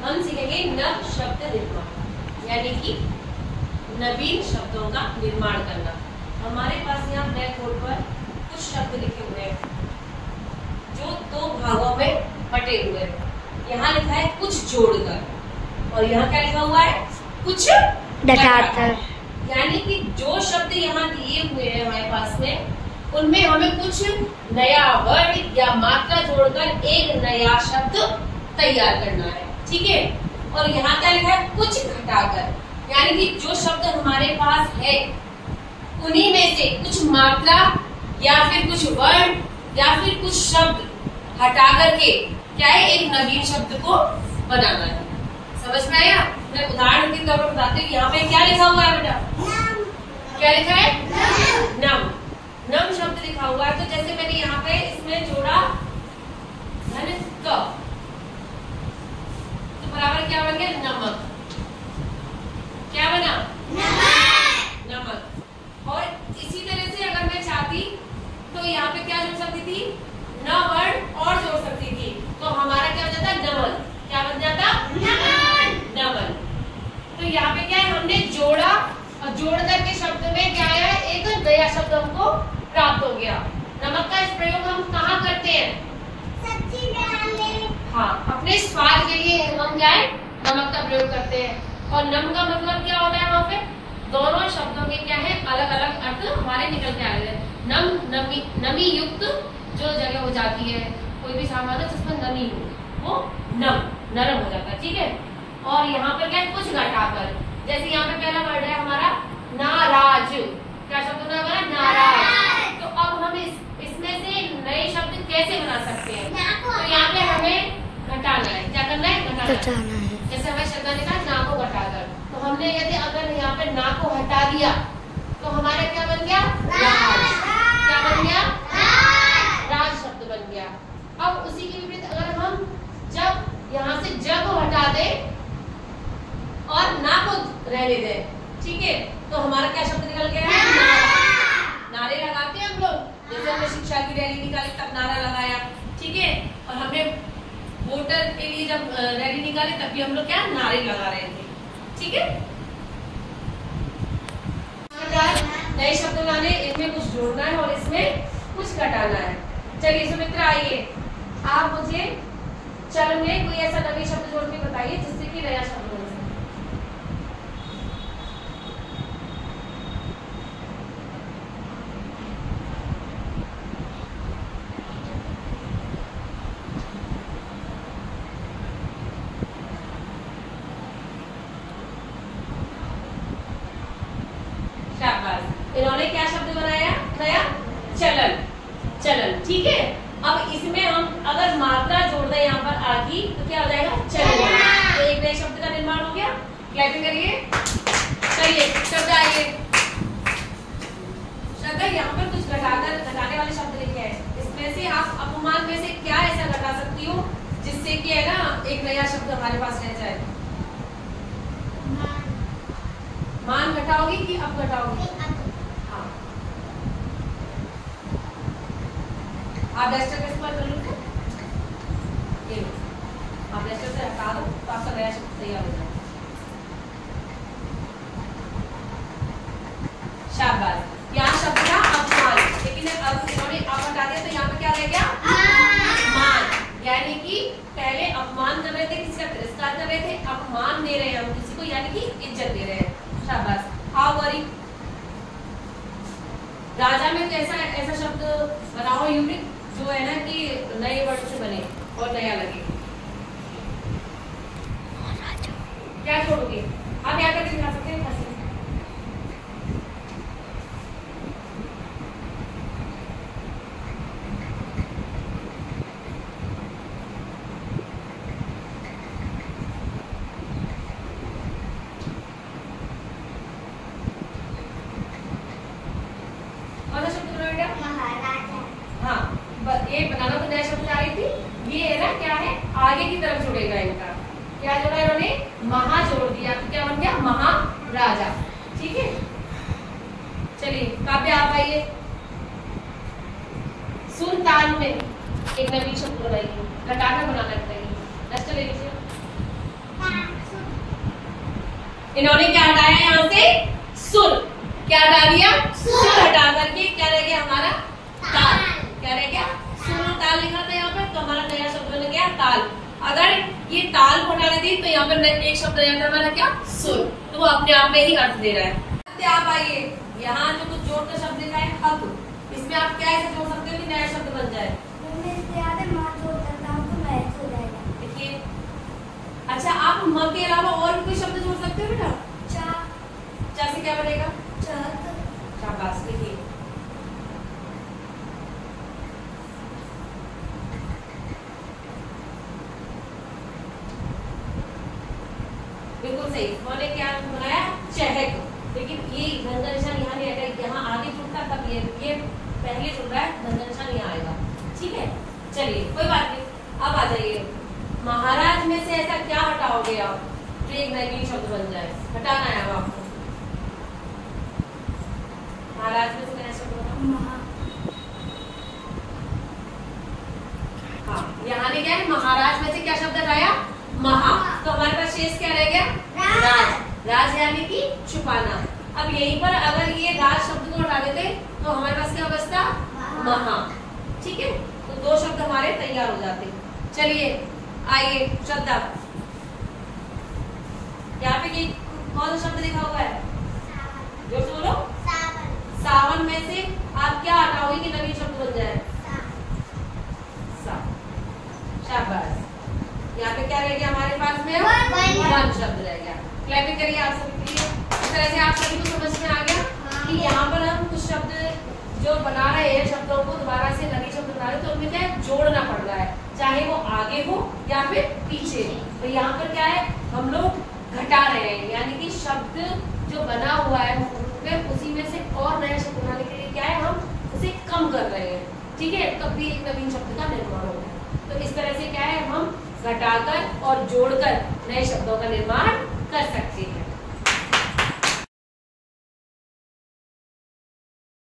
हम सीखेंगे नव शब्द निर्माण, यानी कि नवीन शब्दों का निर्माण करना। हमारे पास यहाँ ब्लैक बोर्ड पर कुछ शब्द लिखे हुए हैं जो दो भागों में बटे हुए हैं। यहाँ लिखा है कुछ जोड़कर, और यहाँ क्या लिखा हुआ है, कुछ घटाकर। यानी कि जो शब्द यहाँ दिए हुए हैं हमारे पास में, उनमें हमें कुछ नया वर्ड या मात्रा जोड़कर एक नया शब्द तैयार करना है, ठीक है। और यहाँ क्या लिखा है, कुछ घटाकर, यानी कि जो शब्द हमारे पास है उन्हीं में से कुछ मात्रा या फिर कुछ वर्ड या फिर कुछ शब्द हटा करके क्या है, एक नवीन शब्द को बनाना है। समझ में आया? मैं उदाहरण के तौर पर बताती हूँ। यहाँ पे क्या लिखा हुआ है बेटा, क्या लिखा है, नम। नम शब्द लिखा हुआ है। तो जैसे मैंने यहाँ पे इसमें जोड़ा धन क, तो बराबर क्या बन गया, नमक। क्या बना, नमक। और इसी तरह से अगर मैं चाहती तो यहाँ पे क्या जोड़ सकती थी, न वर्ड और जोड़ सकती थी, तो हमारा क्या हो जाता, नमन। क्या बन जाता, नमन। तो यहाँ पे क्या है, हमने जोड़ा और जोड़ करके शब्द में क्या है, एक नया शब्द हमको प्राप्त हो गया। नमक का इस प्रयोग हम कहाँ करते हैं, सब्जी में। हाँ, अपने स्वाद के लिए हम क्या है, नमक का प्रयोग करते हैं। और नम का मतलब क्या होता है, वहाँ पे दोनों शब्दों के क्या है, अलग अलग अर्थ हमारे निकल के आ रहे हैं। नम, नमी, नमी युक्त जो जगह हो जाती है, कोई भी सामान है जिसमें नमी हो, वो नम, नरम हो जाता है, ठीक है। और यहाँ पर क्या है, कुछ घटाकर, जैसे यहाँ पे पहला वर्ड है हमारा नाराज। क्या शब्द होना हमारा, नाराज। तो अब हम इसमें से नए शब्द कैसे बना सकते हैं, तो यहाँ पे हमें घटाना है। क्या करना है, घटाना है। जैसे हमें शब्द ने कहा ना को घटाकर, तो हमने यदि अगर यहाँ पे ना को हटा दिया तो हमारा क्या बन गया, राज। क्या बन गया, राज शब्द बन गया। अब उसी के विपरीत अगर हम जब यहाँ से जब को हटा दे और ना को रहने दे, ठीक है, तो हमारा क्या शब्द निकल गया है, नारे लगाते हैं हम लोग। जैसे हमने शिक्षा की रैली निकाली तब नारा लगाया, ठीक है। और हमने वोटर के लिए जब रैली निकाली तब भी हम लोग क्या नारे लगा रहे थे, ठीक है। नए शब्द लाने, इनमें कुछ जोड़ना है और इसमें कुछ घटाना है। चलिए सुमित्रा आइए, आप मुझे चल में कोई ऐसा नवी शब्द जोड़ के बताइए जिससे कि नया शब्द बन सके। इन्होंने क्या शब्द बनाया, नया, चलन। चलन, ठीक है। अब इसमें हम अगर मात्रा जोड़ दें यहाँ पर आ की, तो क्या हो जाएगा, चलन। तो एक नए शब्द का निर्माण हो गया। क्लैपिंग करिए। चलिए शब्द आइए। शब्द यहाँ पर कुछ घटाने वाले शब्द लिखे हैं। इसमें से आप अपमान में से क्या ऐसा घटा सकती हो जिससे कि है ना एक नया शब्द हमारे पास रह जाए। मान घटाओगी कि अब घटाओगी? आप डस्टर का इस्तेमाल कर लो, ये लो, आप डस्टर से हटा दो तो आपका नया शब्द तैयार हो जाएगा। शाबाश। यहाँ शब्द था अपमान, लेकिन अब इन्होंने अब हटा दिया तो यहाँ पे क्या रह गया, मान। यानी कि पहले अपमान कर रहे थे, किसी का तिरस्कार कर रहे थे, अपमान दे रहे हैं हम किसी को, यानी कि इज्जत दे रहे हैं। शाबाश। आओ गौरी। राजा में ऐसा शब्द बनाओ यूनिक जो है ना कि नए वर्ड से बने और नया लगे। क्या छोड़ोगे आप, यहाँ करके दिखा सकते हैं। ये बनाना तो नया शब्द आ रही थी, ये है ना क्या है, आगे की तरफ जुड़ेगा इनका। क्या जोड़ा इन्होंने, महा जोड़ दिया, तो क्या बन गया, महाराजा, ठीक है। चलिए काव्य आप आइए। सुल्तान में एक नवीन शब्द बनाइए, घटाकर बनाना बताइए। डस्टर ले लीजिए। इन्होंने क्या हटाया यहाँ से? सुर। क्या हटा दिया? सुर हटा करके क्या रह गया हमारा? ताल। क्या रह गया? सुर और ताल लिखा था यहाँ पे, तो हमारा नया शब्द बन गया ताल। अगर ये ताल को हटा देती तो यहाँ पर एक शब्द आ जाता हमारा क्या? सुर। तो वो अपने आप में ही अर्थ दे रहा है। आप आइए, यहाँ जो कुछ जोड़ का शब्द लिखा है हक, इसमें आप क्या ऐसे जोड़ सकते हो कि नया शब्द बन जाए? देखिए, अच्छा आप म के अलावा और भी कोई शब्द जोड़ सकते हो बेटा? चा से क्या बनेगा? शाबाश। लिखिए, बिल्कुल सही। उन्होंने क्या बनाया? चहक। लेकिन ये धन निशान यहाँ नहीं आएगा, यहाँ आगे जुड़ता तब ये पहले जुड़ रहा है, धन निशान यहाँ आएगा। ठीक है, चलिए कोई बात नहीं। अब आ जाइए, महाराज में से ऐसा क्या हटाओगे आप जो एक नवीन शब्द बन जाए? हटाना है अब आपको। महाराज में से नया शब्द बनाओ। हाँ, यहाँ ने क्या है? महाराज में से क्या शब्द हटाया? महा। तो हमारे पास शेष क्या रह गया? राज। राज यानी कि छुपाना। अब यहीं पर अगर ये राज शब्द को हटा देते तो हमारे पास क्या बचता? महा। ठीक है, तो दो शब्द हमारे तैयार हो जाते। चलिए आइए, श्रद्धा, यहाँ पे कौन सा शब्द लिखा हुआ है? जो बोलो। सावन में से आप क्या हटाओगे कि नवीन शब्द बन जाए? शाबाश। यहाँ पे क्या रह गया हमारे पास में? वन शब्द रह गया। क्लैपिंग करिए आप सभी के लिए। इस तरह से आप सभी को समझ में आ गया कि यहाँ पर हम कुछ शब्द जो बना रहे हैं, शब्दों को दोबारा से नए शब्द बना रहे हैं, तो उनमें क्या है? जोड़ना पड़ रहा है, चाहे वो आगे हो या फिर पीछे। तो यहाँ पर क्या है? हम लोग घटा रहे हैं, यानी कि शब्द जो बना हुआ है उसी में से और नया शब्द बनाने के लिए क्या है? हम उसे कम कर रहे हैं। ठीक है, तब भी एक नवीन शब्द का निर्माण होगा। तो इस तरह से क्या है? हम घटाकर और जोड़कर नए शब्दों का निर्माण कर सकते हैं।